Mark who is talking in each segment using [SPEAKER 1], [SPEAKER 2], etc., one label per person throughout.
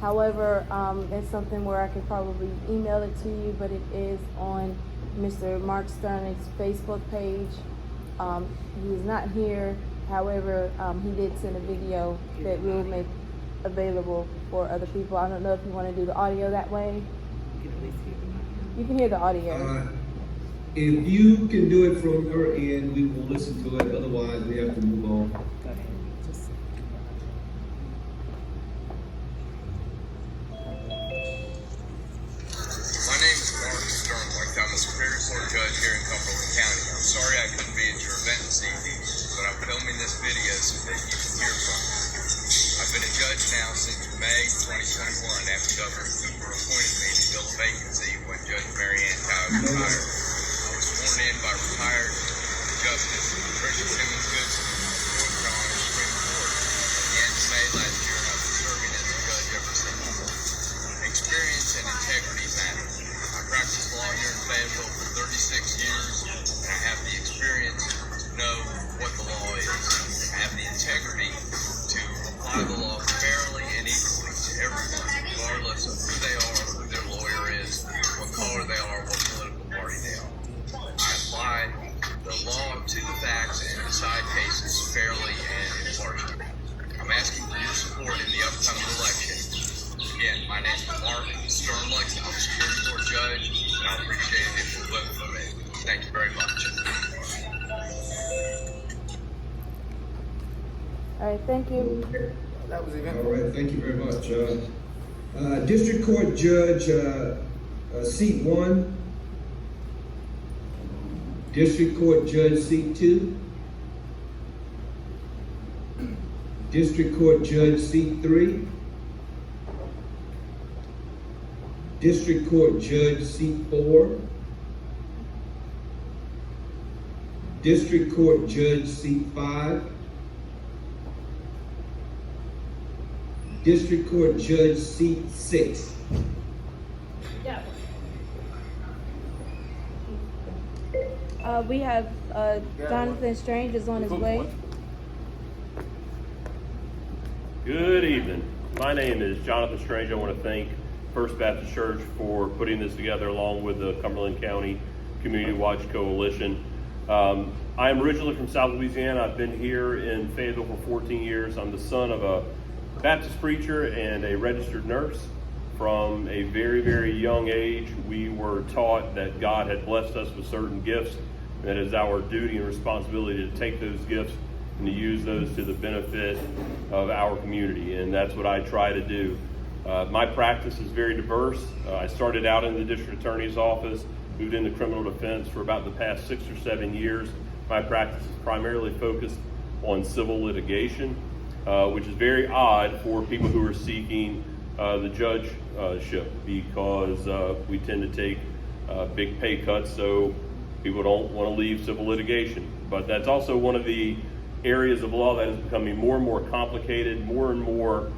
[SPEAKER 1] However, it's something where I could probably email it to you, but it is on Mr. Mark Stern's Facebook page. He is not here. However, he did send a video that we'll make available for other people. I don't know if you want to do the audio that way. You can hear the audio.
[SPEAKER 2] If you can do it from her end, we will listen to it. Otherwise, we have to move on.
[SPEAKER 3] Go ahead.
[SPEAKER 4] My name is Mark Sternlicht. I'm a Superior Court judge here in Cumberland County. I'm sorry I couldn't be at your event this evening, but I'm filming this video so that you can hear from me. I've been a judge now since May 2021 after Governor Cooper appointed me to fill a vacancy when Judge Mary Ann Tyler retired. I was sworn in by retired Justice Patricia Simmons Goodson of the North Carolina Supreme Court at the end of May last year, and I've been serving as a judge ever since. Experience and integrity matter. I practiced law here in Fayetteville for 36 years, and I have the experience to know what the law is. I have the integrity to apply the law fairly and equally to everyone, regardless of who they are, who their lawyer is, what color they are, what political party they are. I apply the law to the facts and decide cases fairly and impartially. I'm asking for your support in the upcoming election. Again, my name is Mark Sternlicht. I'm a Superior Court judge, and I appreciate it if you'll vote for me. Thank you very much.
[SPEAKER 1] All right, thank you.
[SPEAKER 3] That was even.
[SPEAKER 2] All right, thank you very much. District Court Judge, seat 1. District Court Judge, seat 2. District Court Judge, seat 3. District Court Judge, seat 4. District Court Judge, seat 5. District Court Judge, seat 6.
[SPEAKER 1] We have Jonathan Strange is on his way.
[SPEAKER 5] Good evening. My name is Jonathan Strange. I want to thank First Baptist Church for putting this together along with the Cumberland County Community Watch Coalition. I am originally from South Louisiana. I've been here in Fayetteville for 14 years. I'm the son of a Baptist preacher and a registered nurse. From a very, very young age, we were taught that God had blessed us with certain gifts, and that it is our duty and responsibility to take those gifts and to use those to the benefit of our community, and that's what I try to do. My practice is very diverse. I started out in the district attorney's office, moved into criminal defense for about the past 6 or 7 years. My practice is primarily focused on civil litigation, which is very odd for people who are seeking the judgeship, because we tend to take big pay cuts, so people don't want to leave civil litigation. But that's also one of the areas of law that is becoming more and more complicated, more and more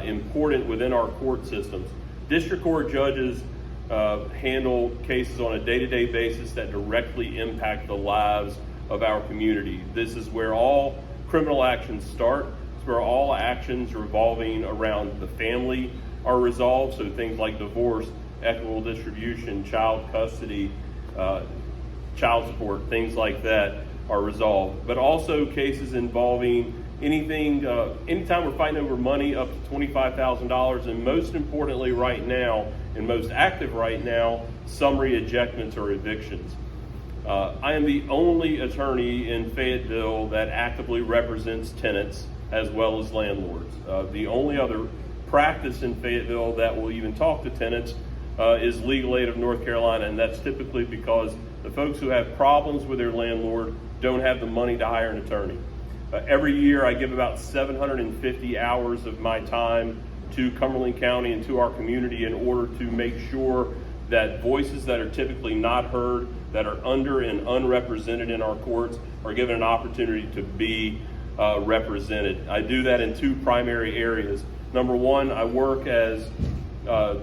[SPEAKER 5] important within our court systems. District court judges handle cases on a day-to-day basis that directly impact the lives of our community. This is where all criminal actions start. It's where all actions revolving around the family are resolved. So things like divorce, equitable distribution, child custody, child support, things like that are resolved. But also cases involving anything, anytime we're fighting over money up to $25,000, and most importantly right now, and most active right now, summary ejectments or evictions. I am the only attorney in Fayetteville that actively represents tenants as well as landlords. The only other practice in Fayetteville that will even talk to tenants is Legal Aid of North Carolina, and that's typically because the folks who have problems with their landlord don't have the money to hire an attorney. Every year I give about 750 hours of my time to Cumberland County and to our community in order to make sure that voices that are typically not heard, that are under and unrepresented in our courts, are given an opportunity to be represented. I do that in two primary areas. Number one, I work as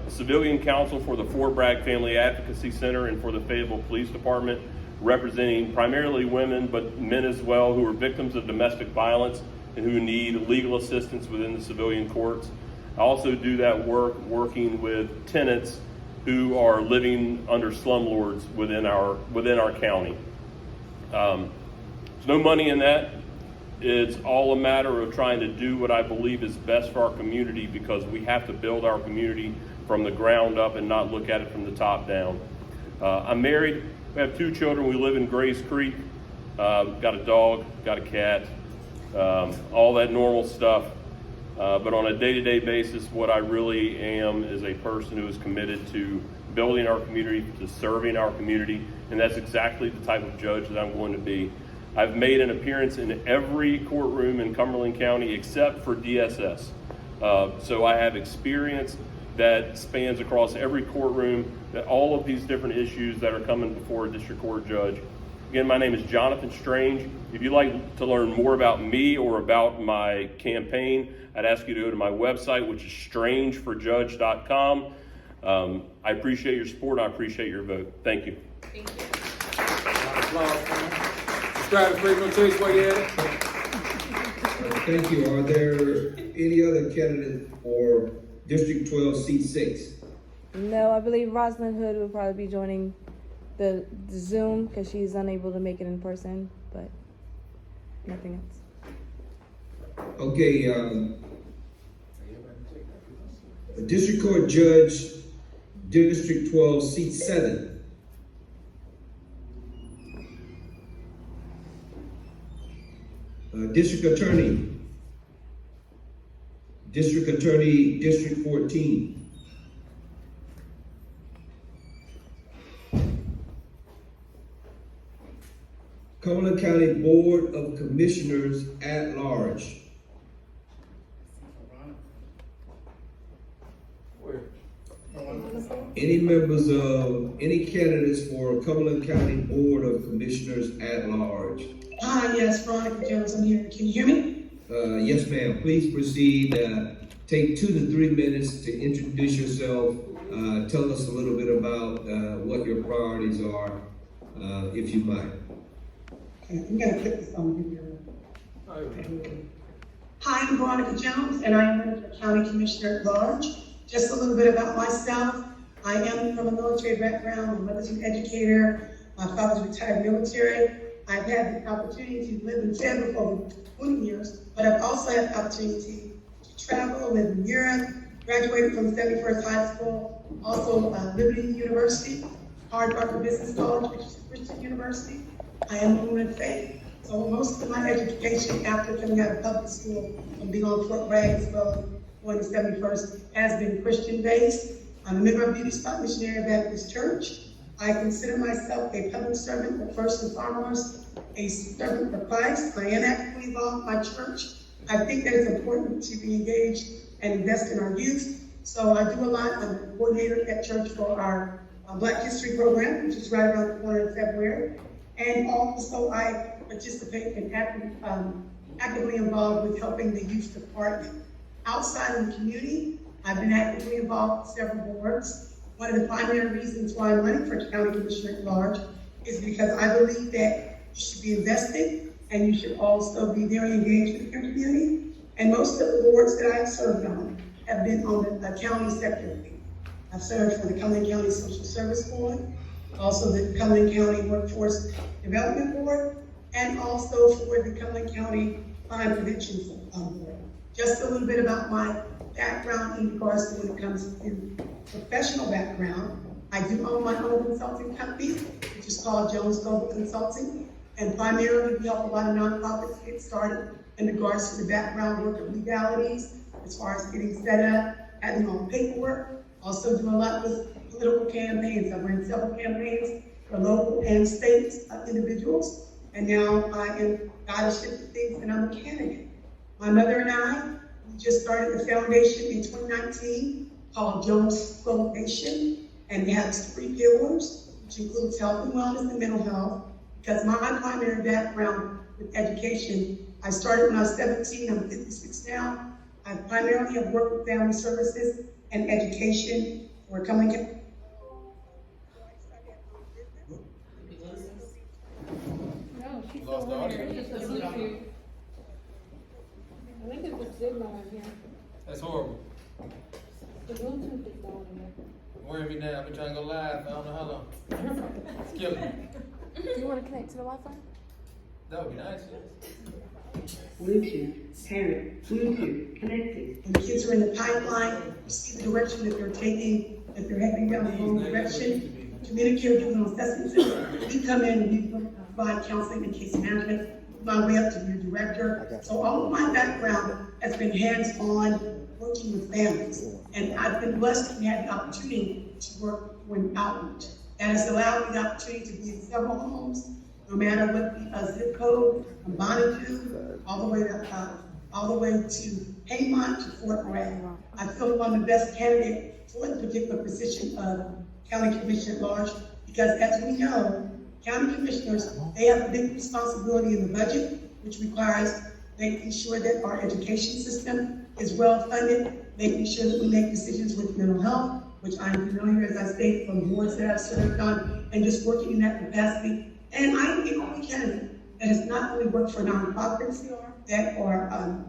[SPEAKER 5] civilian counsel for the Fort Bragg Family Advocacy Center and for the Fayetteville Police Department, representing primarily women, but men as well, who are victims of domestic violence and who need legal assistance within the civilian courts. I also do that work working with tenants who are living under slumlords within our county. There's no money in that. It's all a matter of trying to do what I believe is best for our community, because we have to build our community from the ground up and not look at it from the top down. I'm married. We have 2 children. We live in Grays Creek. Got a dog, got a cat, all that normal stuff. But on a day-to-day basis, what I really am is a person who is committed to building our community, to serving our community, and that's exactly the type of judge that I'm going to be. I've made an appearance in every courtroom in Cumberland County except for DSS. So I have experience that spans across every courtroom, that all of these different issues that are coming before a district court judge. Again, my name is Jonathan Strange. If you'd like to learn more about me or about my campaign, I'd ask you to go to my website, which is strangeforjudge.com. I appreciate your support. I appreciate your vote. Thank you.
[SPEAKER 3] Thank you. Subscribe to Freedom of Choice while you're at it.
[SPEAKER 2] Thank you. Are there any other candidates for District 12, Seat 6?
[SPEAKER 1] No, I believe Rosalind Hood will probably be joining the Zoom because she's unable to make it in person, but nothing else.
[SPEAKER 2] Okay, District Court Judge, District 12, Seat 7. District Attorney, District 14. Cumberland County Board of Commissioners at Large. Any members of, any candidates for Cumberland County Board of Commissioners at Large?
[SPEAKER 6] Yes, Veronica Jones, I'm here. Can you hear me?
[SPEAKER 2] Yes, ma'am. Please proceed. Take 2 to 3 minutes to introduce yourself. Tell us a little bit about what your priorities are, if you might.
[SPEAKER 6] Okay, I'm gonna click this on here. Hi, I'm Veronica Jones, and I am running for County Commissioner at Large. Just a little bit about myself. I am from a military background. My mother's an educator. My father's retired military. I've had the opportunity to live in Tampa for over 20 years, but I've also had the opportunity to travel, live in Europe, graduated from 71st High School, also Liberty University, Harvard Business College, which is a Christian university. I am a woman of faith. So most of my education after coming out of public school and being on Fort Bragg as well as going to 71st has been Christian based. I'm a member of Beauty Spot Missionary Baptist Church. I consider myself a public servant, but first and foremost, a servant for Christ. I am actively involved in my church. I think that it's important to be engaged and invest in our youth. So I do a lot. I'm a coordinator at church for our Black History program, which is right around the corner in February. And also I participate in actively involved with helping the youth department. Outside in the community, I've been actively involved with several boards. One of the primary reasons why I'm running for County Commissioner at Large is because I believe that you should be invested and you should also be very engaged with your community. And most of the boards that I've served on have been on the county sector. I've served for the Cumberland County Social Service Board, also the Cumberland County Workforce Development Board, and also for the Cumberland County Crime Prevention Board. Just a little bit about my background in regards to when it comes to professional background. I do own my own consulting company, which is called Jones Global Consulting, and primarily we help a lot of nonprofits get started in regards to the background work of legalities, as far as getting set up, having all the paperwork. Also do a lot with political campaigns. I've run several campaigns for local and state individuals, and now I am guided shifting things, and I'm a candidate. My mother and I, we just started a foundation in 2019 called Jones Foundation, and it has 3 pillars, which includes health and wellness and mental health. Because my primary background with education, I started when I was 17, I'm 56 now. I primarily have worked with family services and education for Cumberland County.
[SPEAKER 1] No, she's
[SPEAKER 3] Lost the audio.
[SPEAKER 1] I think it's a signal in here.
[SPEAKER 3] That's horrible.
[SPEAKER 1] The Bluetooth is on there.
[SPEAKER 3] Worry me now. I've been trying to go live. I don't know how long. Skip it.
[SPEAKER 1] Do you want to connect to the Wi-Fi?
[SPEAKER 3] That would be nice.
[SPEAKER 7] Bluetooth, parent, Bluetooth, connected.
[SPEAKER 6] When the kids are in the pipeline, you see the direction that they're taking, that they're heading down the wrong direction. Communicate with them on assessment center. We come in and we provide counseling and case management, my way up to your director. So all of my background has been hands-on working with families. And I've been blessed to have the opportunity to work with outreach. That has allowed me the opportunity to be in several homes, no matter what the zip code, from Bonneville, all the way to Haymont to Fort Bragg. I feel I'm the best candidate for the particular position of County Commissioner at Large, because as we know, county commissioners, they have a big responsibility in the budget, which requires making sure that our education system is well funded, making sure that we make decisions with mental health, which I'm familiar, as I stated, from boards that I've served on, and just working in that capacity. And I'm the only candidate that has not only worked for nonprofits that are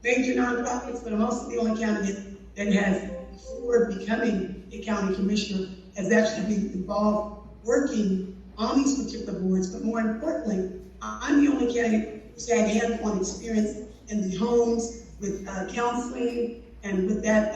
[SPEAKER 6] major nonprofits, but I'm also the only candidate that has, before becoming a county commissioner, has actually been involved working on these particular boards. But more importantly, I'm the only candidate who's had hands-on experience in the homes with counseling and with that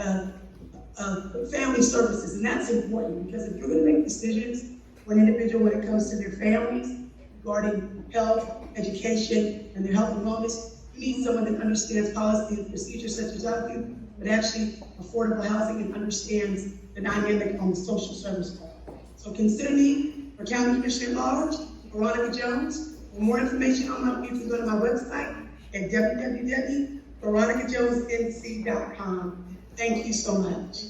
[SPEAKER 6] family services. And that's important, because if you're going to make decisions for an individual when it comes to their families regarding health, education, and their health and wellness, you need someone that understands policy and procedures such as I do, but actually affordable housing and understands the dynamic on the social service part. So consider me for County Commissioner at Large, Veronica Jones. For more information on my, you can go to my website at www.veronicajonesnc.com. Thank you so much.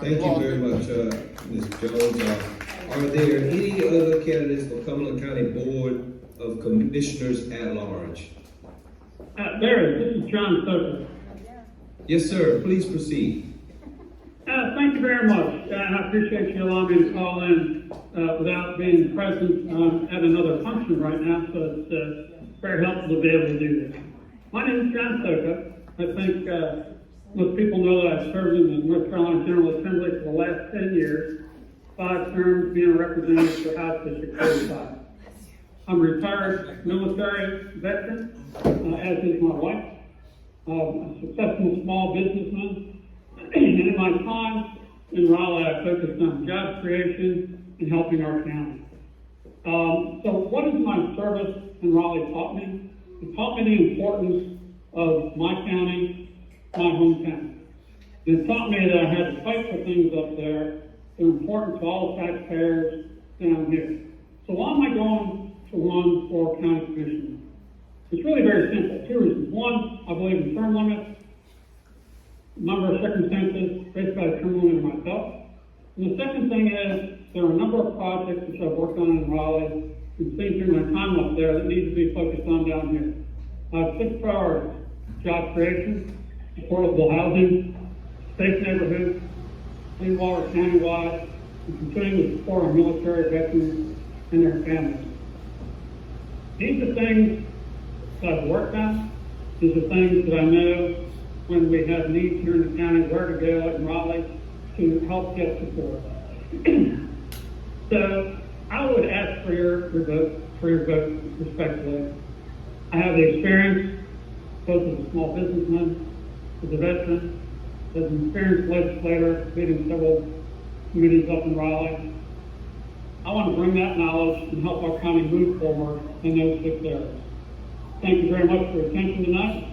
[SPEAKER 2] Thank you very much, Ms. Jones. Are there any other candidates for Cumberland County Board of Commissioners at Large?
[SPEAKER 8] There is. This is John Soto.
[SPEAKER 2] Yes, sir. Please proceed.
[SPEAKER 8] Thank you very much. I appreciate you allowing me to call in without being present at another function right now, so it's very helpful to be able to do this. My name is John Soto. I think most people know that I've served in the North Carolina General Assembly for the last 10 years, 5 terms being a representative for House District 35. I'm a retired military veteran, as is my wife. A successful small businessman. And in my time in Raleigh, I focused on job creation and helping our county. So what has my service in Raleigh taught me? It taught me the importance of my county, my hometown. And it taught me that I had to fight for things up there that are important to all taxpayers down here. So why am I going to run for county commissioner? It's really very simple. 2 reasons. One, I believe in term limits. A number of circumstances, basically a term limit myself. And the second thing is, there are a number of projects which I've worked on in Raleigh and seen through my time up there that need to be focused on down here. I have 6 priorities: job creation, affordable housing, safe neighborhoods, clean water countywide, and continuing to support our military veterans and their families. These are things that I've worked on. These are things that I know when we have needs here in the county, where to go in Raleigh to help get support. So I would ask for your vote respectfully. I have the experience both as a small businessman, as a veteran, as an experienced legislator, leading several committees up in Raleigh. I want to bring that knowledge and help our county move forward in those 6 areas. Thank you very much for your attention tonight.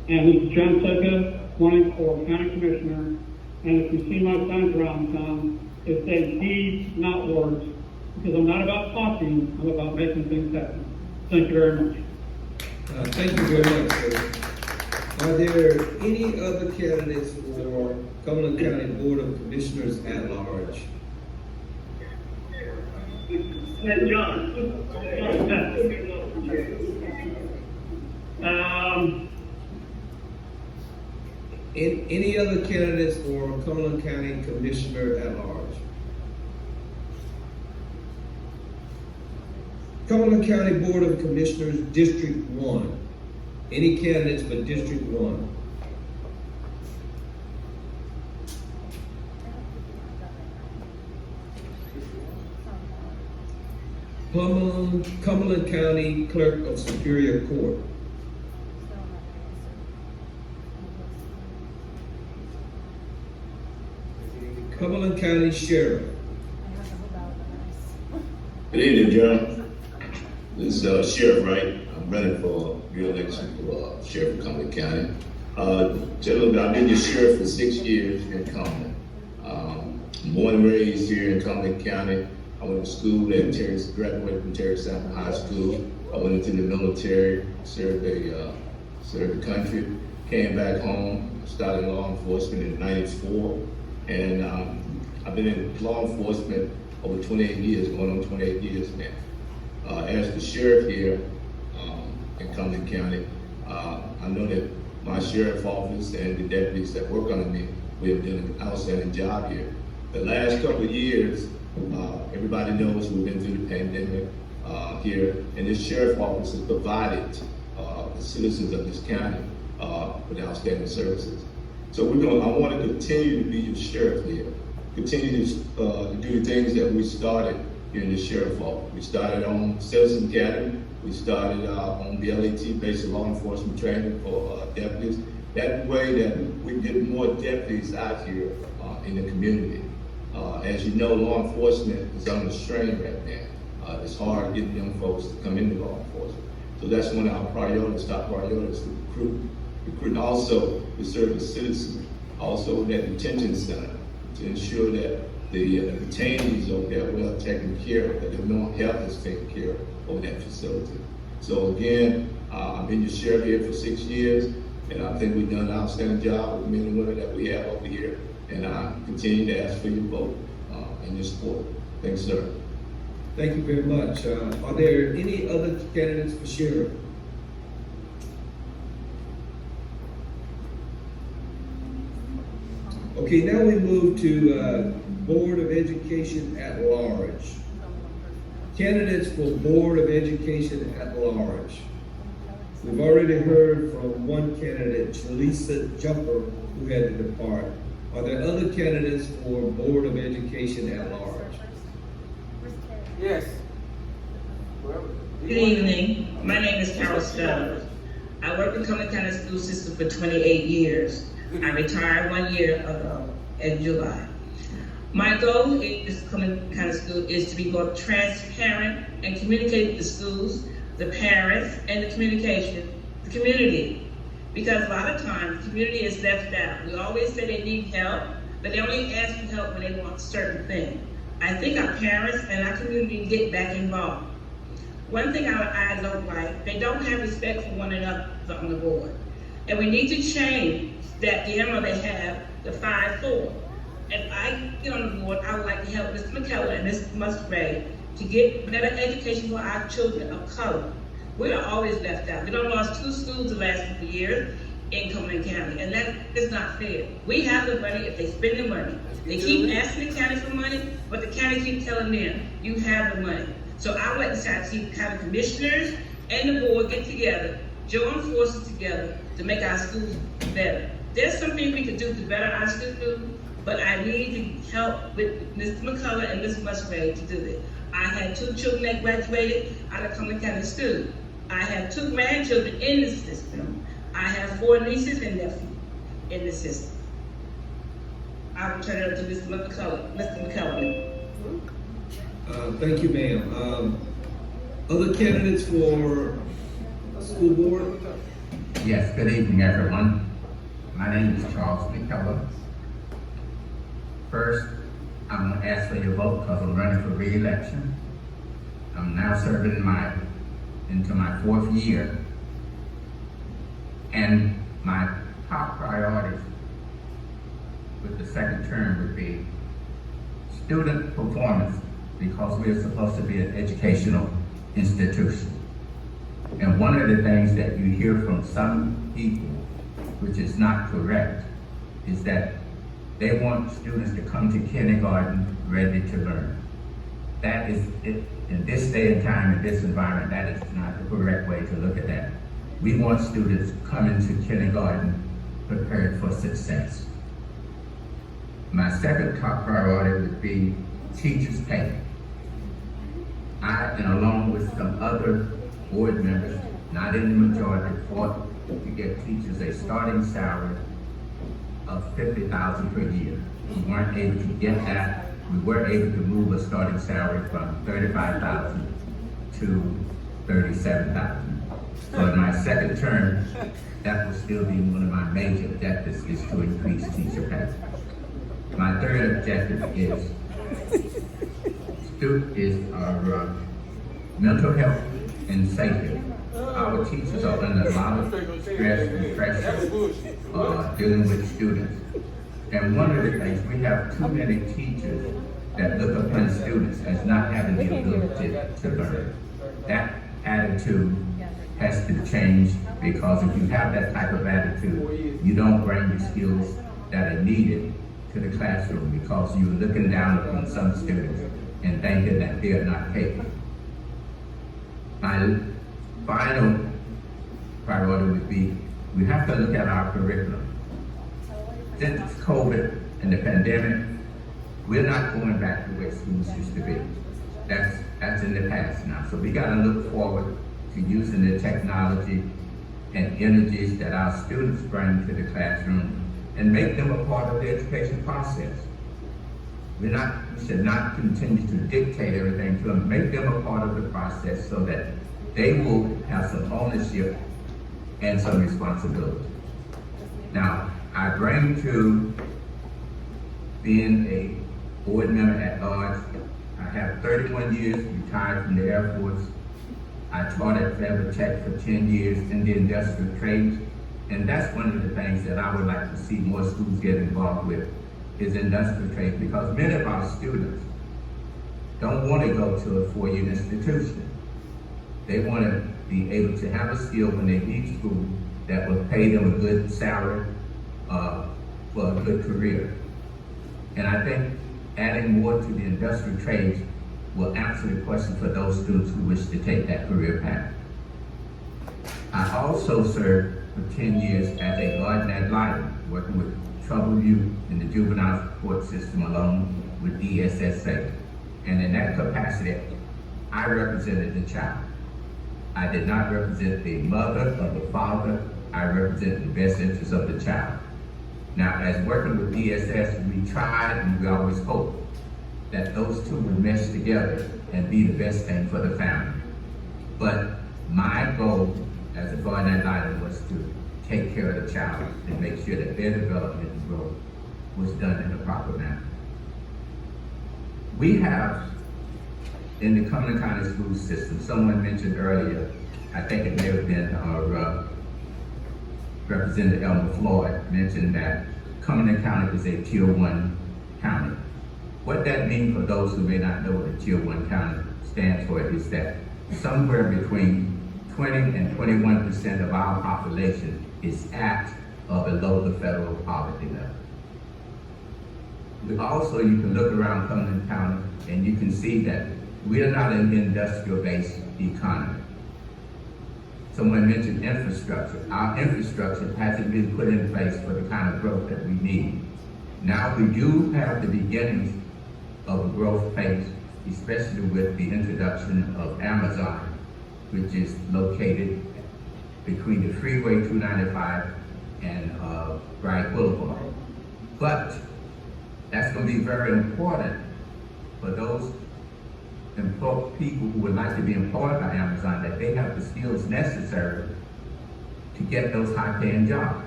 [SPEAKER 8] And this is John Soto, running for County Commissioner. And if you see my signs around town, it says deeds, not words. Because I'm not about talking, I'm about making things happen. Thank you very much.
[SPEAKER 2] Thank you very much, sir. Are there any other candidates for Cumberland County Board of Commissioners at Large?
[SPEAKER 8] John.
[SPEAKER 2] Any other candidates for Cumberland County Commissioner at Large? Cumberland County Board of Commissioners, District 1. Any candidates for District 1? Cumberland County Clerk of Superior Court. Cumberland County Sheriff.
[SPEAKER 9] Good evening, John. This is Sheriff Wright. I'm running for re-election for Sheriff of Cumberland County. Gentlemen, I've been the sheriff for 6 years in Cumberland. Born and raised here in Cumberland County. I went to school at graduated from Terry Sample High School. I went into the military, served the country, came back home, started law enforcement in '94, and I've been in law enforcement over 28 years, going on 28 years now. As the sheriff here in Cumberland County, I know that my sheriff office and the deputies that work under me, we have done an outstanding job here. The last couple of years, everybody knows we've been through the pandemic here, and this sheriff office has provided the citizens of this county with outstanding services. So I want to continue to be your sheriff here, continue to do the things that we started here in the sheriff office. We started on Citizen Academy, we started on BLAT, basic law enforcement training for deputies. That way that we get more deputies out here in the community. As you know, law enforcement is under strain right now. It's hard getting young folks to come into law enforcement. So that's one of our priorities, top priorities, to recruit. And also, we serve the citizens, also that detention center, to ensure that the detainees over there are well taken care of, that their mental health is taken care of over that facility. So again, I've been your sheriff here for 6 years, and I think we've done an outstanding job with the men and women that we have over here. And I continue to ask for your vote and your support. Thanks, sir.
[SPEAKER 2] Thank you very much. Are there any other candidates for sheriff? Okay, now we move to Board of Education at Large. Candidates for Board of Education at Large. We've already heard from one candidate, Jaleesa Jumper, who had to depart. Are there other candidates for Board of Education at Large?
[SPEAKER 3] Yes.
[SPEAKER 7] Good evening. My name is Carol Stone. I work in Cumberland County School System for 28 years. I retired 1 year ago in July. My goal in this Cumberland County School is to be both transparent and communicate with the schools, the parents, and the community. Because a lot of times, the community is left out. We always say they need help, but they only ask for help when they want certain things. I think our parents and our community need to get back involved. One thing I don't like, they don't have respect for one another on the board. And we need to change that dilemma they have, the 5-4. If I get on the board, I would like to help Mr. McKellar and Ms. Musgrave to get better education for our children of color. We are always left out. We done lost 2 schools the last couple of years in Cumberland County, and that is not fair. We have the money if they spend the money. They keep asking the county for money, but the county keep telling them, you have the money. So I would like to see county commissioners and the board get together, join forces together to make our schools better. There's something we can do to better our schools, but I need to help with Mr. McCullough and Ms. Musgrave to do this. I had 2 children that graduated out of Cumberland County School. I have 2 grandchildren in the system. I have 4 nieces and nephews in the system. I will turn it over to Mr. McCullough.
[SPEAKER 2] Thank you, ma'am. Other candidates for school board?
[SPEAKER 10] Yes, good evening, everyone. My name is Charles McKellar. First, I'm going to ask for your vote because I'm running for re-election. I'm now serving into my 4th year. And my top priorities with the second term would be student performance, because we're supposed to be an educational institution. And one of the things that you hear from some people, which is not correct, is that they want students to come to kindergarten ready to learn. That is, in this day and time, in this environment, that is not the correct way to look at that. We want students coming to kindergarten prepared for success. My second top priority would be teachers' pay. I, and along with some other board members, not in the majority, fought to get teachers a starting salary of $50,000 per year. We weren't able to get that. We were able to move a starting salary from $35,000 to $37,000. So in my second term, that will still be one of my major objectives, is to increase teacher pay. My third objective is our mental health and safety. Our teachers are under a lot of stress and pressure dealing with students. And one of the things, we have too many teachers that look upon students as not having the ability to learn. That attitude has to change, because if you have that type of attitude, you don't bring the skills that are needed to the classroom, because you're looking down upon some students and thinking that they're not capable. My final priority would be, we have to look at our curriculum. Since COVID and the pandemic, we're not going back to where schools used to be. That's in the past now. So we gotta look forward to using the technology and energies that our students bring to the classroom and make them a part of the education process. We should not continue to dictate everything to them. Make them a part of the process so that they will have some ownership and some responsibility. Now, I bring to being a board member at large. I have 31 years, retired from the Air Force. I taught at Clever Tech for 10 years in the industrial trades. And that's one of the things that I would like to see more schools get involved with, is industrial trades, because many of our students don't want to go to a four-year institution. They want to be able to have a skill when they leave school that will pay them a good salary for a good career. And I think adding more to the industrial trades will answer the question for those students who wish to take that career path. I also served for 10 years as a guardian ad litem, working with troubled youth in the juvenile support system along with DSSA. And in that capacity, I represented the child. I did not represent the mother or the father. I represented the best interests of the child. Now, as working with DSS, we tried and we always hoped that those two would mesh together and be the best thing for the family. But my goal as a guardian ad litem was to take care of the child and make sure that their development and growth was done in a proper manner. We have, in the Cumberland County school system, someone mentioned earlier, I think it may have been our Representative Elmer Floyd, mentioned that Cumberland County is a Tier 1 county. What that means for those who may not know what a Tier 1 county stands for is that somewhere between 20 and 21% of our population is at or below the federal poverty level. Also, you can look around Cumberland County and you can see that we are not an industrial-based economy. Someone mentioned infrastructure. Our infrastructure hasn't been put in place for the kind of growth that we need. Now we do have the beginnings of a growth phase, especially with the introduction of Amazon, which is located between the Freeway 295 and Bright Boulevard. But that's going to be very important for those people who would like to be employed by Amazon, that they have the skills necessary to get those high-paying jobs.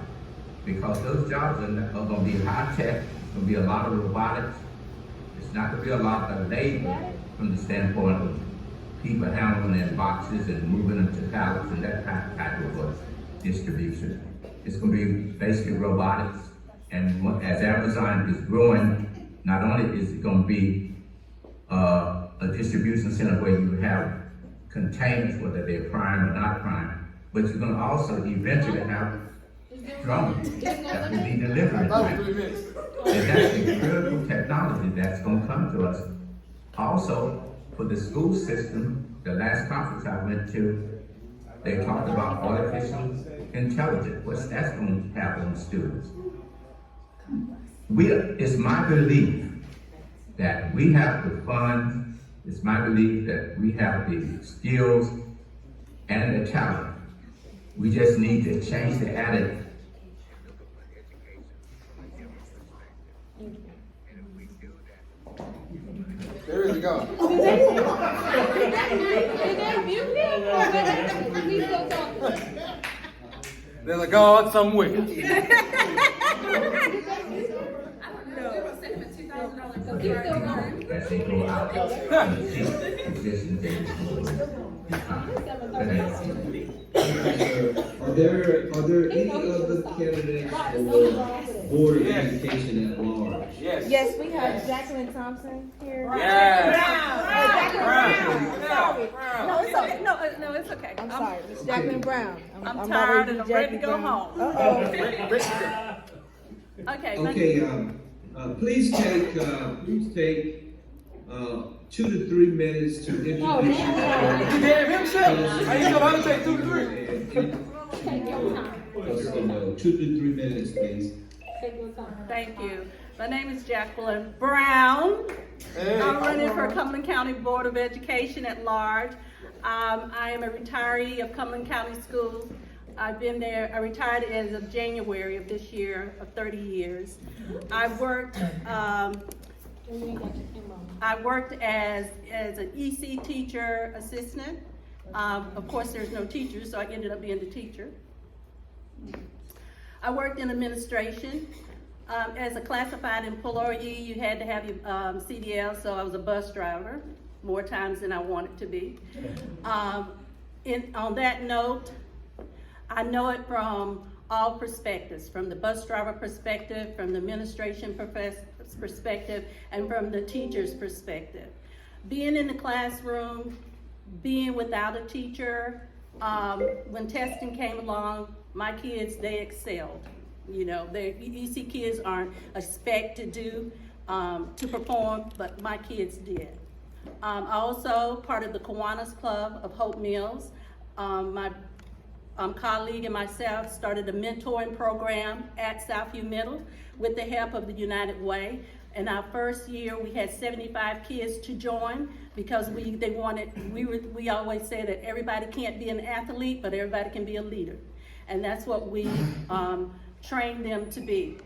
[SPEAKER 10] Because those jobs are going to be high-tech, there's going to be a lot of robotics, it's not going to be a lot of labor from the standpoint of people handling their boxes and moving them to pallets and that type of distribution. It's going to be basically robotics. And as Amazon is growing, not only is it going to be a distribution center where you have containers, whether they're prime or not prime, but you're going to also eventually have drones that will be delivering. And that's the critical technology that's going to come to us. Also, for the school system, the last conference I went to, they talked about artificial intelligence. What's that's going to happen on students? It's my belief that we have the funds It's my belief that we have the skills and the talent. We just need to change the attitude.
[SPEAKER 3] There is go. There's a God somewhere.
[SPEAKER 10] As they go out and take positions in the school.
[SPEAKER 2] Are there any other candidates for Board of Education at large?
[SPEAKER 3] Yes.
[SPEAKER 1] Yes, we have Jacqueline Thompson here.
[SPEAKER 3] Yes.
[SPEAKER 1] Sorry.
[SPEAKER 11] No, it's okay. No, it's okay.
[SPEAKER 1] I'm sorry, Miss Jacqueline Brown.
[SPEAKER 11] I'm tired and I'm ready to go home.
[SPEAKER 1] Uh-oh.
[SPEAKER 11] Okay.
[SPEAKER 2] Okay, please take 2 to 3 minutes to introduce yourself.
[SPEAKER 3] You damn himself. How you know how to take 2 to 3?
[SPEAKER 1] Take your time.
[SPEAKER 2] 2 to 3 minutes, please.
[SPEAKER 1] Take your time.
[SPEAKER 11] Thank you. My name is Jacqueline Brown. I'm running for Cumberland County Board of Education at large. I am a retiree of Cumberland County Schools. I've been there, I retired as of January of this year, of 30 years. I've worked as an EC teacher assistant. Of course, there's no teachers, so I ended up being the teacher. I worked in administration. As a classified employee, you had to have your CDL, so I was a bus driver more times than I wanted to be. On that note, I know it from all perspectives, from the bus driver perspective, from the administration perspective, and from the teacher's perspective. Being in the classroom, being without a teacher, when testing came along, my kids, they excelled. You know, the EC kids aren't expected to perform, but my kids did. Also part of the Kiwanis Club of Hope Mills. My colleague and myself started a mentoring program at Southview Middle with the help of the United Way. In our first year, we had 75 kids to join because we always say that everybody can't be an athlete, but everybody can be a leader. And that's what we trained them to be.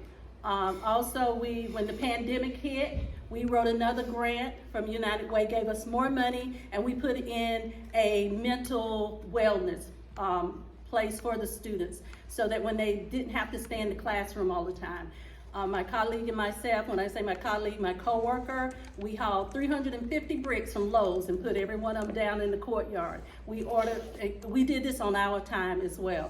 [SPEAKER 11] Also, when the pandemic hit, we wrote another grant from United Way, gave us more money, and we put in a mental wellness place for the students so that when they didn't have to stay in the classroom all the time. My colleague and myself, when I say my colleague, my coworker, we hauled 350 bricks from Lowe's and put every one of them down in the courtyard. We did this on our time as well.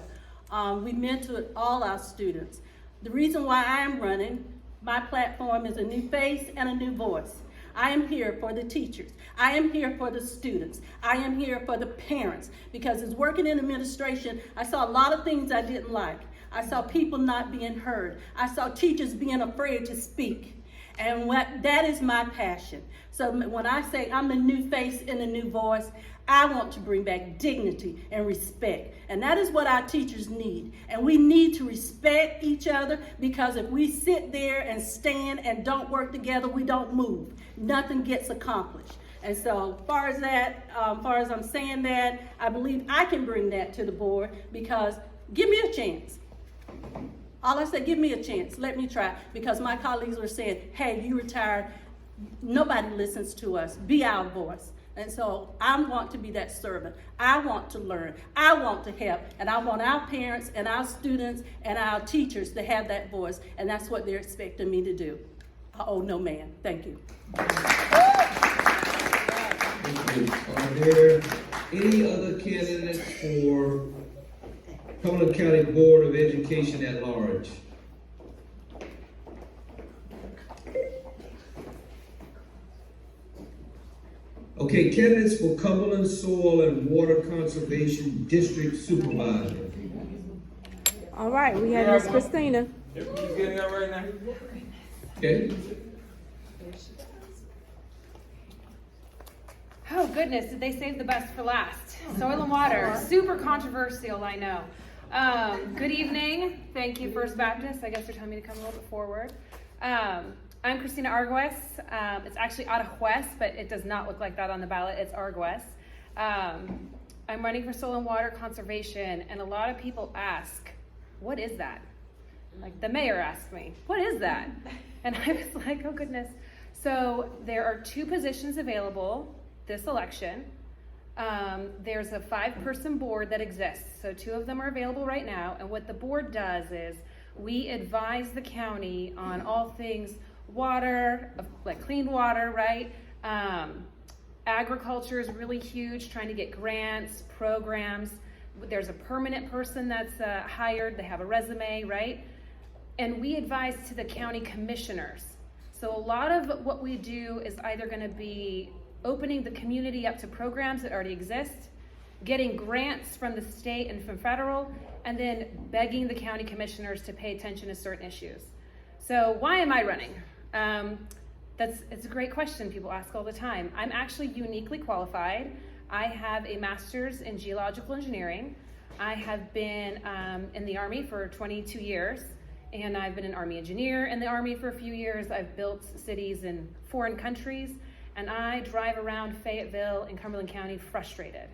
[SPEAKER 11] We mentored all our students. The reason why I am running, my platform is a new face and a new voice. I am here for the teachers. I am here for the students. I am here for the parents, because as working in administration, I saw a lot of things I didn't like. I saw people not being heard. I saw teachers being afraid to speak. And that is my passion. So when I say I'm the new face and the new voice, I want to bring back dignity and respect. And that is what our teachers need. And we need to respect each other, because if we sit there and stand and don't work together, we don't move. Nothing gets accomplished. And so far as I'm saying that, I believe I can bring that to the board, because give me a chance. All I said, give me a chance, let me try, because my colleagues were saying, hey, you retired, nobody listens to us, be our voice. And so I want to be that servant. I want to learn, I want to help, and I want our parents and our students and our teachers to have that voice, and that's what they're expecting me to do. I owe no man. Thank you.
[SPEAKER 2] Are there any other candidates for Cumberland County Board of Education at large? Okay, candidates for Cumberland Soil and Water Conservation District Supervisor.
[SPEAKER 1] All right, we have Miss Christina.
[SPEAKER 3] He's getting up right now.
[SPEAKER 2] Okay.
[SPEAKER 12] Oh goodness, did they save the best for last? Soil and water, super controversial, I know. Good evening, thank you First Baptist, I guess they're telling me to come a little bit forward. I'm Christina Arguez. It's actually Arajuez, but it does not look like that on the ballot. It's Arguez. I'm running for soil and water conservation, and a lot of people ask, what is that? Like the mayor asked me, what is that? And I was like, oh goodness. So there are 2 positions available this election. There's a 5-person board that exists. So 2 of them are available right now. And what the board does is we advise the county on all things water, like clean water, right? Agriculture is really huge, trying to get grants, programs. There's a permanent person that's hired, they have a resume, right? And we advise to the county commissioners. So a lot of what we do is either gonna be opening the community up to programs that already exist, getting grants from the state and from federal, and then begging the county commissioners to pay attention to certain issues. So why am I running? It's a great question people ask all the time. I'm actually uniquely qualified. I have a master's in geological engineering. I have been in the Army for 22 years, and I've been an Army engineer in the Army for a few years. I've built cities in foreign countries, and I drive around Fayetteville and Cumberland County frustrated.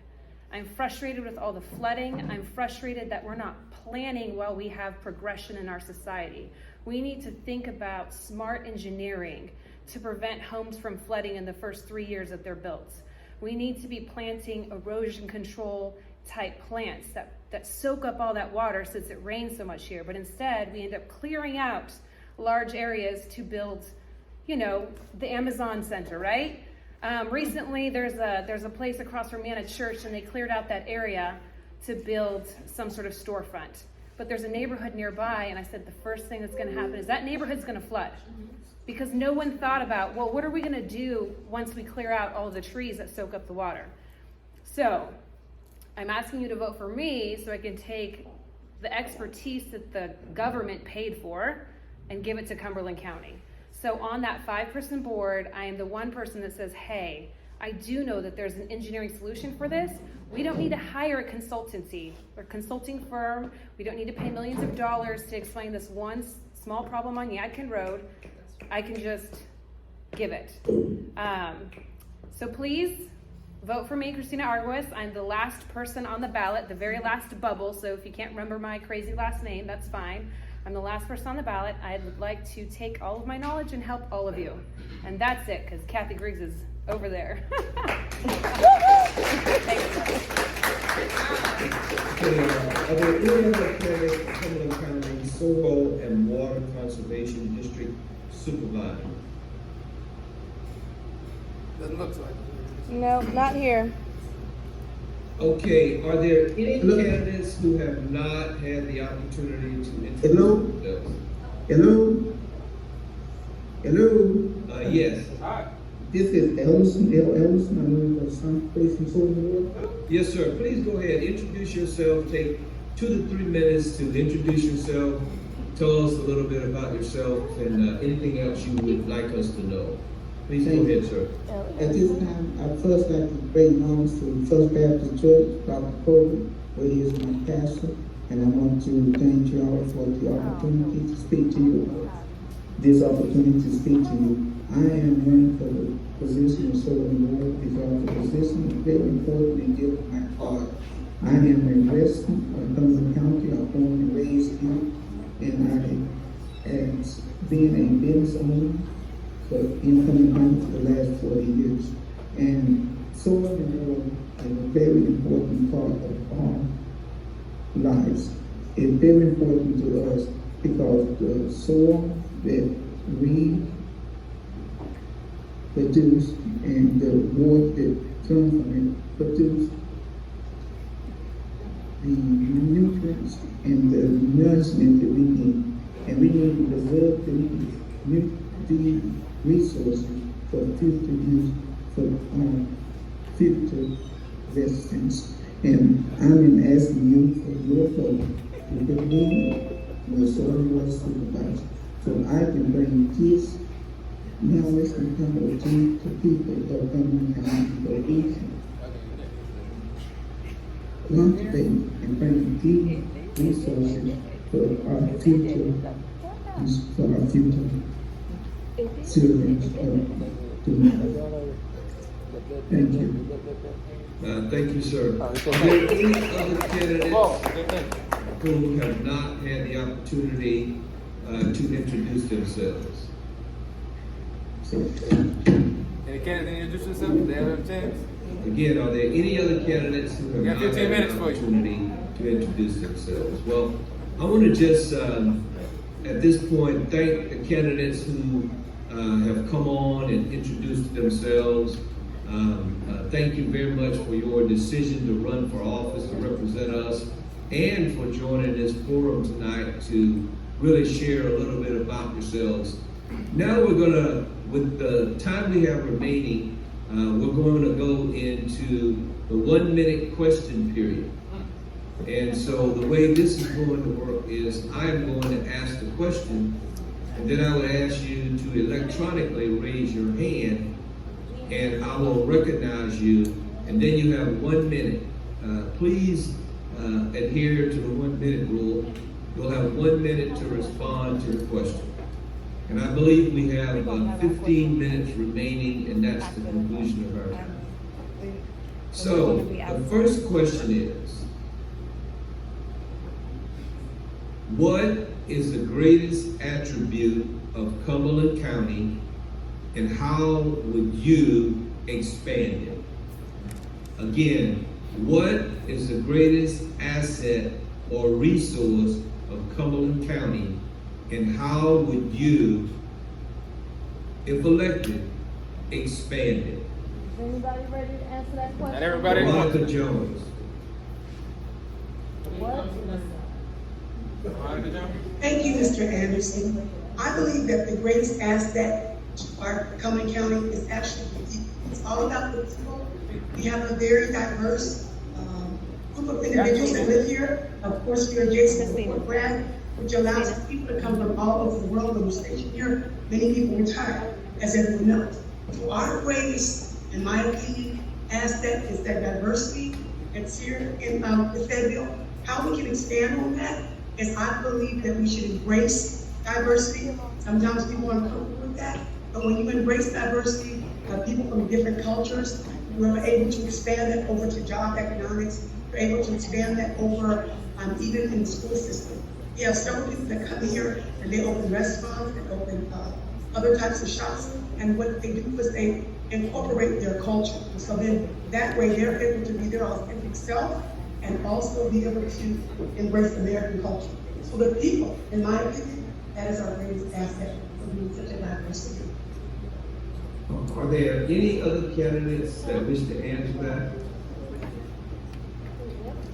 [SPEAKER 12] I'm frustrated with all the flooding. I'm frustrated that we're not planning while we have progression in our society. We need to think about smart engineering to prevent homes from flooding in the first 3 years that they're built. We need to be planting erosion control type plants that soak up all that water since it rains so much here. But instead, we end up clearing out large areas to build, the Amazon Center, right? Recently, there's a place across from me at a church, and they cleared out that area to build some sort of storefront. But there's a neighborhood nearby, and I said the first thing that's going to happen is that neighborhood's going to flood. Because no one thought about, well, what are we going to do once we clear out all of the trees that soak up the water? So I'm asking you to vote for me so I can take the expertise that the government paid for and give it to Cumberland County. So on that 5-person board, I am the one person that says, hey, I do know that there's an engineering solution for this. We don't need to hire a consultancy or consulting firm. We don't need to pay millions of dollars to explain this one small problem on Yadkin Road. I can just give it. So please vote for me, Christina Arguez. I'm the last person on the ballot, the very last bubble. So if you can't remember my crazy last name, that's fine. I'm the last person on the ballot. I would like to take all of my knowledge and help all of you. And that's it, because Kathy Griggs is over there. Thank you.
[SPEAKER 2] Are there any other candidates for Cumberland County Soil and Water Conservation District Supervisor?
[SPEAKER 3] Doesn't look like it.
[SPEAKER 1] No, not here.
[SPEAKER 2] Okay, are there any candidates who have not had the opportunity to introduce themselves?
[SPEAKER 13] Hello?
[SPEAKER 2] Yes.
[SPEAKER 3] Hi.
[SPEAKER 13] This is Ellison, Ellison. I'm running for some place in Soil and Water.
[SPEAKER 2] Yes, sir. Please go ahead, introduce yourself. Take 2 to 3 minutes to introduce yourself. Tell us a little bit about yourself and anything else you would like us to know. Please go ahead, sir.
[SPEAKER 13] At this time, I'd first like to bring homage to First Baptist Church, Dr. Coley, where he is my pastor, and I want to thank you all for the opportunity to speak to you. This opportunity to speak to you. I am running for the position of Soil and Water because the position is very important and dear to my heart. I am a resident of Cumberland County. I was born and raised here, and I am being a business owner in Cumberland County for the last 40 years. And soil and water is a very important part of our lives. It's very important to us because the soil that we produce and the water that comes from it produce the nutrients and the nourishment that we need. And we need to preserve the resources for future use, for future residents. And I'm asking you for your vote to put me my soil and water supervisor so I can bring this knowledge and technology to people of Cumberland County so we can cultivate and bring the resources for our future. students do not. Thank you.
[SPEAKER 2] Thank you, sir. Are there any other candidates who have not had the opportunity to introduce themselves?
[SPEAKER 3] Any candidates introduce themselves? They have a chance.
[SPEAKER 2] Again, are there any other candidates who have
[SPEAKER 3] We got
[SPEAKER 2] not
[SPEAKER 3] 15
[SPEAKER 2] had
[SPEAKER 3] minutes
[SPEAKER 2] the
[SPEAKER 3] for you.
[SPEAKER 2] opportunity to introduce themselves? Well, I want to just, at this point, thank the candidates who have come on and introduced themselves. Thank you very much for your decision to run for office to represent us and for joining this forum tonight to really share a little bit about yourselves. Now we're gonna, with the time we have remaining, we're going to go into the 1 minute question period. And so the way this is going to work is I'm going to ask the question, and then I would ask you to electronically raise your hand, and I will recognize you, and then you have 1 minute. Please adhere to the 1 minute rule. You'll have 1 minute to respond to the question. And I believe we have 15 minutes remaining, and that's the conclusion of our time. So, the first question is, what is the greatest attribute of Cumberland County, and how would you expand it? Again, what is the greatest asset or resource of Cumberland County, and how would you, if elected, expand it?
[SPEAKER 1] Is anybody ready to answer that question?
[SPEAKER 3] Not everybody.
[SPEAKER 2] Monica Jones.
[SPEAKER 1] What?
[SPEAKER 6] Thank you, Mr. Anderson. I believe that the greatest asset to our Cumberland County is actually the people. It's all about the people. We have a very diverse group of individuals that live here. Of course, we are adjacent to Fort Bragg, which allows people to come from all over the world and we're stationed here. Many people retire, as everyone knows. So our greatest, in my opinion, asset is that diversity that's here in the Fayetteville. How we can expand on that is I believe that we should embrace diversity. Sometimes people aren't comfortable with that, but when you embrace diversity, people from different cultures, we're able to expand that over to job economics. We're able to expand that over even in the school system. We have several people that come here and they open restaurants, they open other types of shops, and what they do is they incorporate their culture. So then that way they're able to be their authentic self and also be able to embrace American culture. So the people, in my opinion, that is our greatest asset for being such a diverse city.
[SPEAKER 2] Are there any other candidates that wish to answer that?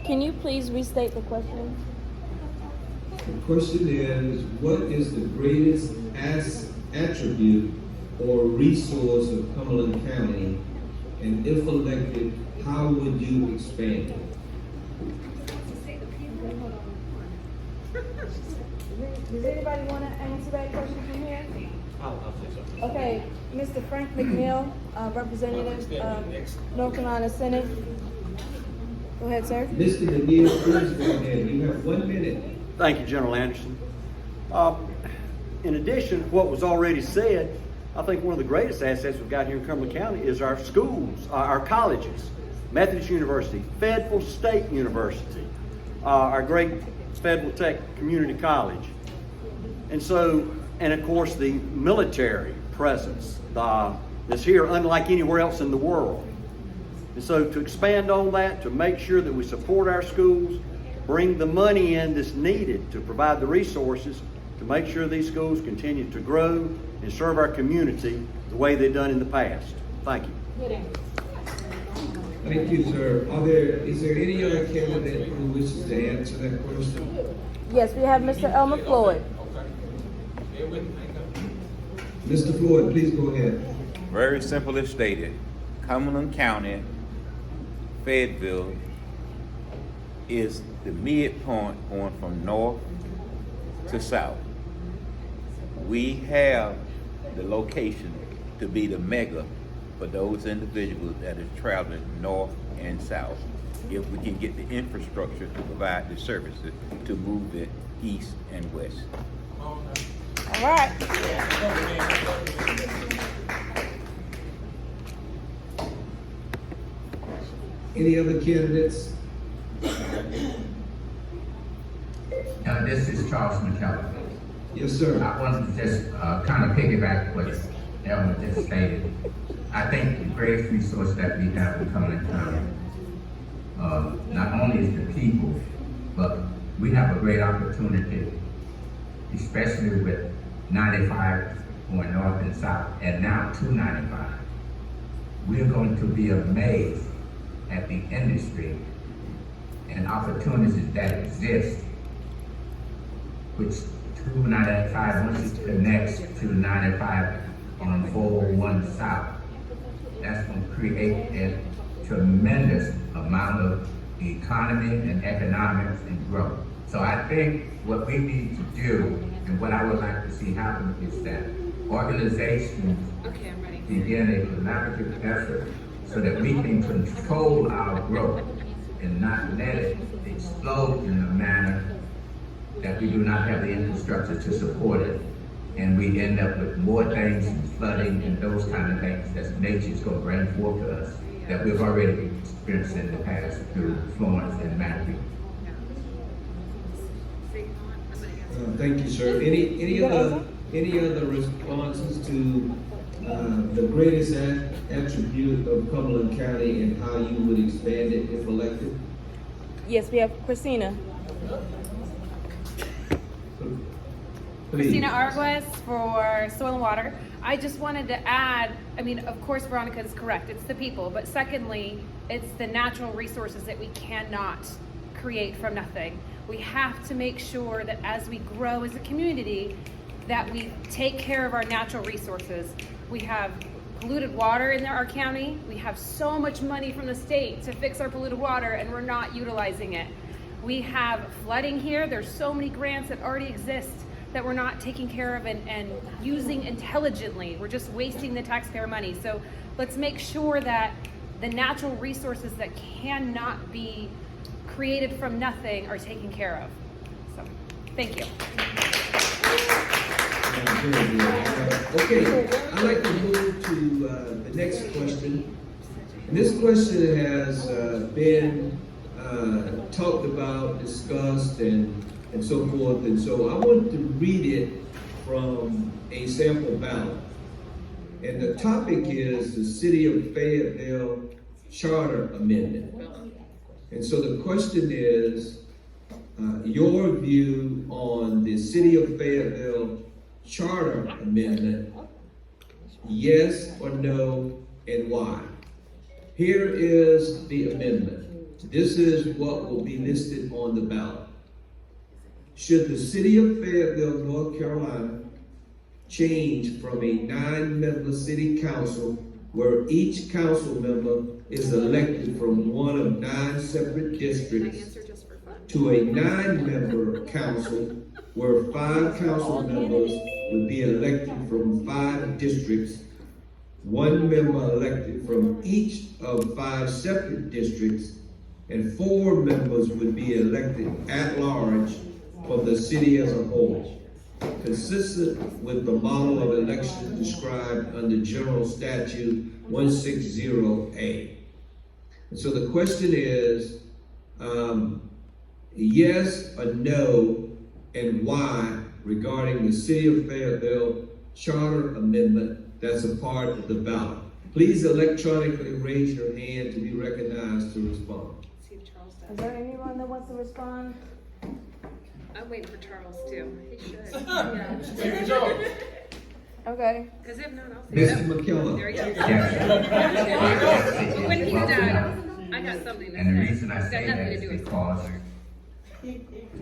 [SPEAKER 1] Can you please restate the question?
[SPEAKER 2] The question is, what is the greatest attribute or resource of Cumberland County, and if elected, how would you expand it?
[SPEAKER 1] Does anybody want to answer that question from here? Okay, Mr. Frank McNeil, Representative, North Carolina Senate. Go ahead, sir.
[SPEAKER 2] Mr. McNeil, please go ahead. You have 1 minute.
[SPEAKER 14] Thank you, General Anderson. In addition to what was already said, I think one of the greatest assets we've got here in Cumberland County is our schools, our colleges. Methodist University, Fayetteville State University, our great Fayetteville Tech Community College. And so, and of course the military presence that's here unlike anywhere else in the world. And so to expand on that, to make sure that we support our schools, bring the money in that's needed to provide the resources to make sure these schools continue to grow and serve our community the way they've done in the past. Thank you.
[SPEAKER 2] Thank you, sir. Is there any other candidate who wishes to answer that question?
[SPEAKER 1] Yes, we have Mr. Elmer Floyd.
[SPEAKER 2] Mr. Floyd, please go ahead.
[SPEAKER 15] Very simply stated, Cumberland County, Fayetteville is the midpoint going from north to south. We have the location to be the mega for those individuals that are traveling north and south. If we can get the infrastructure to provide the services to move it east and west.
[SPEAKER 1] All right.
[SPEAKER 2] Any other candidates?
[SPEAKER 10] This is Charles McKellar.
[SPEAKER 2] Yes, sir.
[SPEAKER 10] I wanted to just kind of piggyback what Elmer just stated. I think the greatest resource that we have in Cumberland County, not only is the people, but we have a great opportunity, especially with 95 going north and south, and now 295. We're going to be amazed at the industry and opportunities that exist, which 295, once it connects to 95 on 401 South, that's going to create a tremendous amount of economy and economics and growth. So I think what we need to do, and what I would like to see happen, is that organizations begin a collaborative effort so that we can control our growth and not let it explode in a manner that we do not have the infrastructure to support it. And we end up with more things, and flooding and those kind of things that nature's going to bring forth to us that we've already experienced in the past through Florence and Matthew.
[SPEAKER 2] Thank you, sir. Any other responses to the greatest attribute of Cumberland County and how you would expand it if elected?
[SPEAKER 1] Yes, we have Christina.
[SPEAKER 2] Please.
[SPEAKER 12] Christina Arguez for Soil and Water. I just wanted to add, I mean, of course, Veronica is correct. It's the people. But secondly, it's the natural resources that we cannot create from nothing. We have to make sure that as we grow as a community, that we take care of our natural resources. We have polluted water in our county. We have so much money from the state to fix our polluted water, and we're not utilizing it. We have flooding here. There's so many grants that already exist that we're not taking care of and using intelligently. We're just wasting the taxpayer money. So let's make sure that the natural resources that cannot be created from nothing are taken care of. So, thank you.
[SPEAKER 2] Okay, I'd like to move to the next question. And this question has been talked about, discussed, and so forth. And so I want to read it from a sample ballot. And the topic is the City of Fayetteville Charter Amendment. And so the question is your view on the City of Fayetteville Charter Amendment, yes or no, and why? Here is the amendment. This is what will be listed on the ballot. Should the City of Fayetteville, North Carolina, change from a 9-member city council where each council member is elected from one of 9 separate districts to a 9-member council where 5 council members would be elected from 5 districts, 1 member elected from each of 5 separate districts, and 4 members would be elected at large from the city as a whole, consistent with the model of election described under General Statute 160A. And so the question is, yes or no, and why, regarding the City of Fayetteville Charter Amendment that's a part of the ballot. Please electronically raise your hand to be recognized to respond.
[SPEAKER 1] Is there anyone that wants to respond?
[SPEAKER 12] I'm waiting for Charles too. He should.
[SPEAKER 1] Okay.
[SPEAKER 12] Because if not, I'll say
[SPEAKER 2] Mr. McKellar.
[SPEAKER 12] There you go.
[SPEAKER 10] Yes.
[SPEAKER 12] When he's done, I got something to say.
[SPEAKER 10] And the reason I
[SPEAKER 12] It's
[SPEAKER 10] say
[SPEAKER 12] got
[SPEAKER 10] that
[SPEAKER 12] nothing to
[SPEAKER 10] is
[SPEAKER 12] do with
[SPEAKER 10] because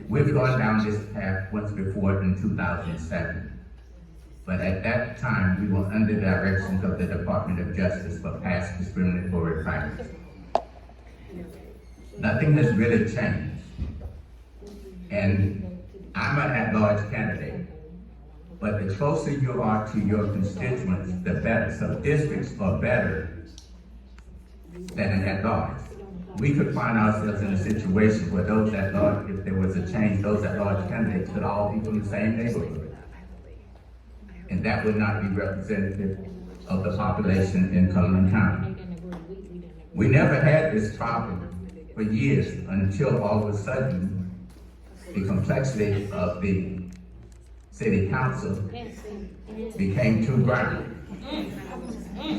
[SPEAKER 10] we've gone down this path once before in 2007. But at that time, we were under the directions of the Department of Justice for past discriminatory practice. Nothing has really changed. And I'm an at-large candidate. But the closer you are to your constituents, the better. So districts are better than an at-large. We could find ourselves in a situation where those at-large, if there was a change, those at-large candidates could all be from the same neighborhood. And that would not be representative of the population in Cumberland County. We never had this problem for years until all of a sudden, the complexity of the city council became too grand.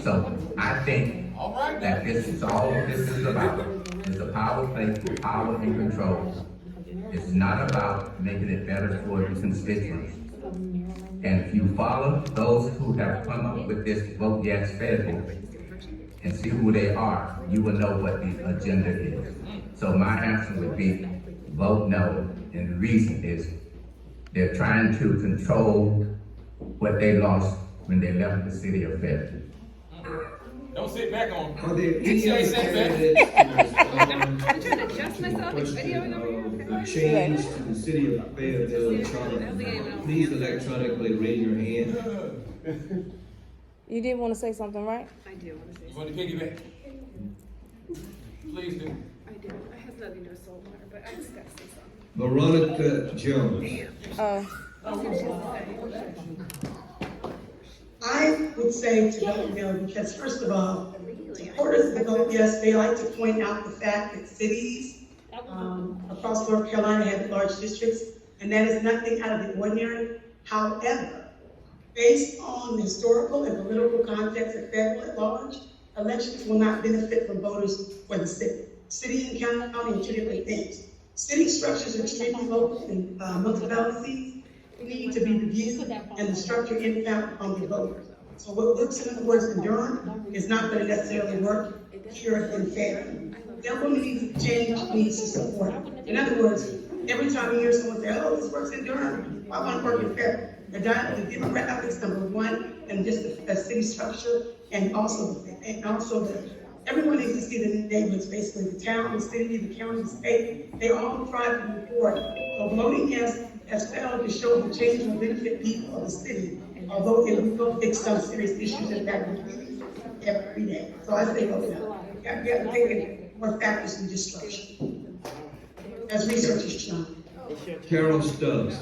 [SPEAKER 10] So I think that this is all this is about, is a power play for power and control. It's not about making it better for the constituents. And if you follow those who have come up with this Vote Yes Fayetteville and see who they are, you will know what the agenda is. So my answer would be vote no, and the reason is they're trying to control what they lost when they left the city of Fayetteville.
[SPEAKER 3] Don't sit back on.
[SPEAKER 2] Are there any
[SPEAKER 3] Say
[SPEAKER 2] other
[SPEAKER 3] that.
[SPEAKER 2] candidates
[SPEAKER 12] I'm trying to adjust myself. It's
[SPEAKER 2] question
[SPEAKER 12] videoing over here.
[SPEAKER 2] of the change to the city of Fayetteville charter? Please electronically raise your hand.
[SPEAKER 1] You did want to say something, right?
[SPEAKER 12] I do want to say
[SPEAKER 3] You want to piggyback? Please do.
[SPEAKER 12] I do. It has nothing to do with solar water, but I just got to say something.
[SPEAKER 2] Veronica Jones.
[SPEAKER 6] I would say to vote no, because first of all, supporters of the Vote Yes, they like to point out the fact that cities across North Carolina have large districts, and that is nothing out of the ordinary. However, based on the historical and political context of Fayetteville at large, elections will not benefit from voters for the city. City and county are two different things. City structures are extremely local and municipalities need to be reviewed and the structure impact on the voters. So what works in the words in Durham is not going to necessarily work here in Fayetteville. Therefore, needs change, needs to support. In other words, every time you hear someone say, "Oh, this works in Durham," I want to work in Fayetteville. The demographics, number one, and just the city structure, and also the everyone needs to see the neighborhoods, basically the town, the city, the county, the state. They all thrive and report. So voting yes has failed to show the change will benefit people of the city, although it will fix some serious issues in fact every day. So I say vote no. You have to take in more factors than just structure, as research has shown.
[SPEAKER 2] Carol Stubbs.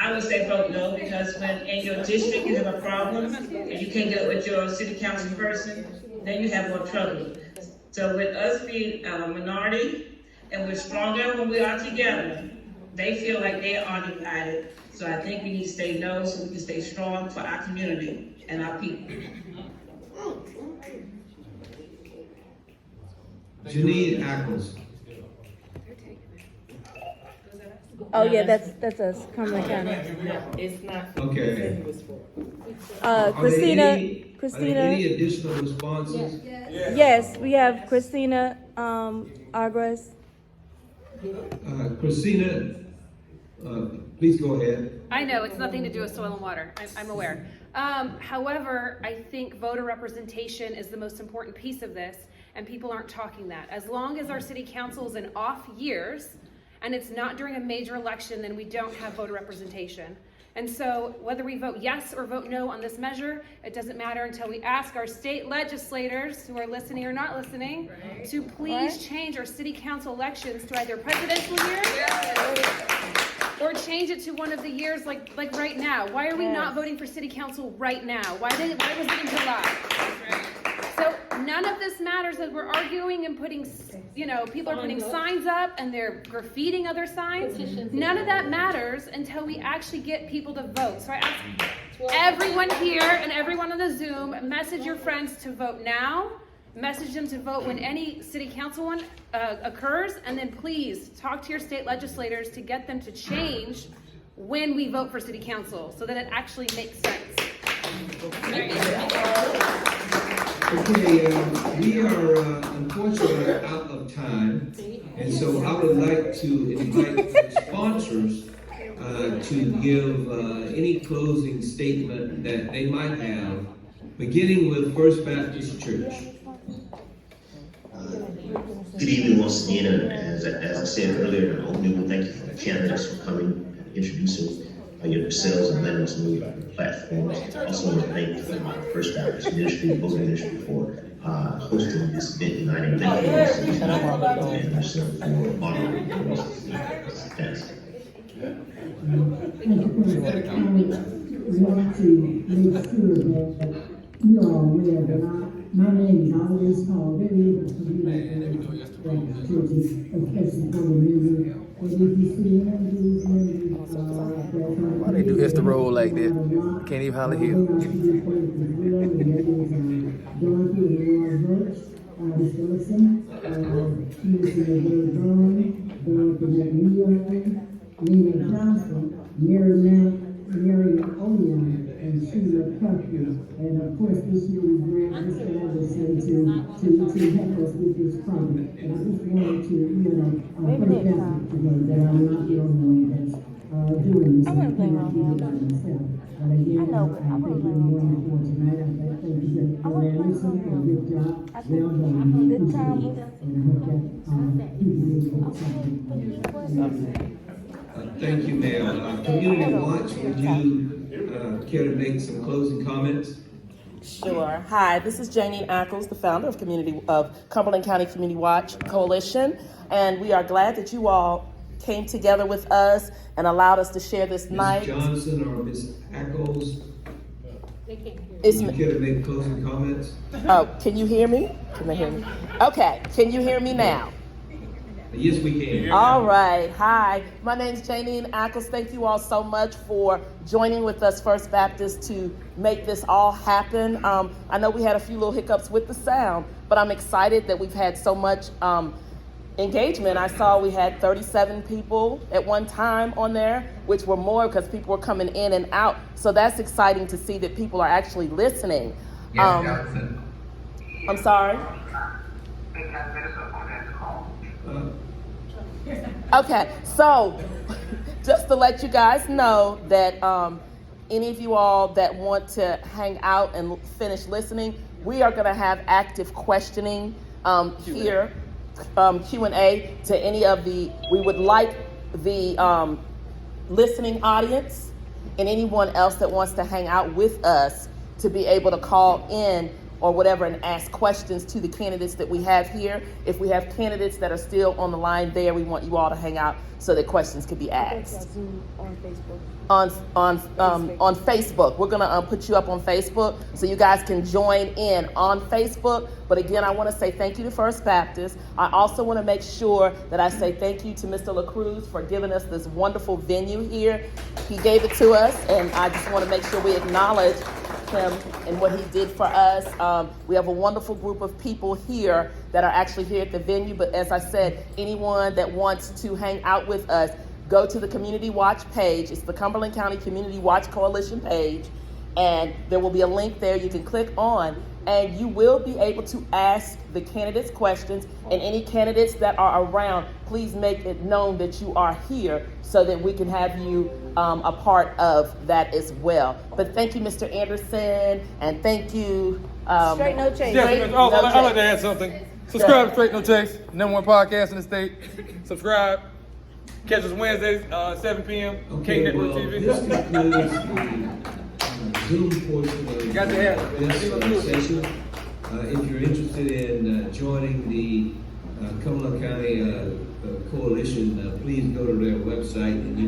[SPEAKER 7] I would say vote no, because when in your district you have a problem and you can't get it with your city council person, then you have more trouble. So with us being a minority, and we're stronger when we are together, they feel like they are divided. So I think we need to say no so we can stay strong for our community and our people.
[SPEAKER 2] Janine Ackles.
[SPEAKER 1] Oh yeah, that's us, Cumberland County.
[SPEAKER 16] It's not.
[SPEAKER 2] Okay.
[SPEAKER 1] Christina.
[SPEAKER 2] Are there any additional responses?
[SPEAKER 1] Yes, we have Christina Arguez.
[SPEAKER 2] Christina, please go ahead.
[SPEAKER 12] I know, it's nothing to do with soil and water. I'm aware. However, I think voter representation is the most important piece of this, and people aren't talking that. As long as our city council is in off years, and it's not during a major election, then we don't have voter representation. And so whether we vote yes or vote no on this measure, it doesn't matter until we ask our state legislators who are listening or not listening to please change our city council elections to either presidential year or change it to one of the years like right now. Why are we not voting for city council right now? Why was it in July? So none of this matters as we're arguing and putting, people are putting signs up and they're graffitiing other signs. None of that matters until we actually get people to vote. So I ask everyone here and everyone on the Zoom, message your friends to vote now. Message them to vote when any city council one occurs, and then please talk to your state legislators to get them to change when we vote for city council so that it actually makes sense.
[SPEAKER 2] Okay, we are unfortunately out of time, and so I would like to invite the sponsors to give any closing statement that they might have, beginning with First Baptist Church.
[SPEAKER 17] Good evening once again, and as I said earlier in the opening, we thank you for the candidates for coming and introducing yourselves and letting us know your platforms. Also want to thank First Baptist Ministry, Voting Ministry for hosting this event tonight, and thank you and yourself for moderating this. Thanks.
[SPEAKER 13] We want to make sure that You all aware that my name is always called very able to be churches, especially for the music. And if you see any of these members,
[SPEAKER 3] Why they do it's the roll like that? Can't even hardly hear.
[SPEAKER 13] Mr. Wilson, she is in the very drawing, Nina Johnson, Mary O'Neill, and Sheila Cuffey. And of course, this year we grant Mr. Anderson to help us with this project. And I just wanted to, put it down today that I'm not the only one that's doing this. I cannot do it by myself. But again, I thank everyone for tonight. I thank you for Anderson for a good job. Well done. We appreciate it. And I hope that you will be able to
[SPEAKER 2] Thank you, ma'am. Community Watch, would you care to make some closing comments?
[SPEAKER 16] Sure. Hi, this is Janine Ackles, the founder of Cumberland County Community Watch Coalition, and we are glad that you all came together with us and allowed us to share this night.
[SPEAKER 2] Ms. Johnson or Ms. Ackles,
[SPEAKER 16] Would
[SPEAKER 2] you care to make closing comments?
[SPEAKER 16] Oh, can you hear me? Can they hear me? Okay, can you hear me now?
[SPEAKER 2] Yes, we can.
[SPEAKER 16] All right. Hi, my name is Janine Ackles. Thank you all so much for joining with us, First Baptist, to make this all happen. I know we had a few little hiccups with the sound, but I'm excited that we've had so much engagement. I saw we had 37 people at one time on there, which were more because people were coming in and out. So that's exciting to see that people are actually listening. I'm sorry? Okay, so just to let you guys know that any of you all that want to hang out and finish listening, we are going to have active questioning here, Q&A to any of we would like the listening audience and anyone else that wants to hang out with us to be able to call in or whatever and ask questions to the candidates that we have here. If we have candidates that are still on the line there, we want you all to hang out so that questions can be asked.
[SPEAKER 1] Zoom on Facebook.
[SPEAKER 16] On Facebook. We're gonna put you up on Facebook so you guys can join in on Facebook. But again, I wanna say thank you to First Baptist. I also wanna make sure that I say thank you to Mr. LaCruz for giving us this wonderful venue here. He gave it to us, and I just wanna make sure we acknowledge him and what he did for us. We have a wonderful group of people here that are actually here at the venue, but as I said, anyone that wants to hang out with us, go to the Community Watch page. It's the Cumberland County Community Watch Coalition page, and there will be a link there you can click on, and you will be able to ask the candidates questions, and any candidates that are around, please make it known that you are here so that we can have you a part of that as well. But thank you, Mr. Anderson, and thank you.
[SPEAKER 1] Straight No Chase.
[SPEAKER 3] I'd like to add something. Subscribe to Straight No Chase, #1 podcast in the state. Subscribe. Catch us Wednesdays, 7 p.m.
[SPEAKER 2] Okay,
[SPEAKER 3] Network
[SPEAKER 2] well,
[SPEAKER 3] TV.
[SPEAKER 2] this concludes the Zoom portion of this session. If you're interested in joining the Cumberland County Coalition, please go to their website and you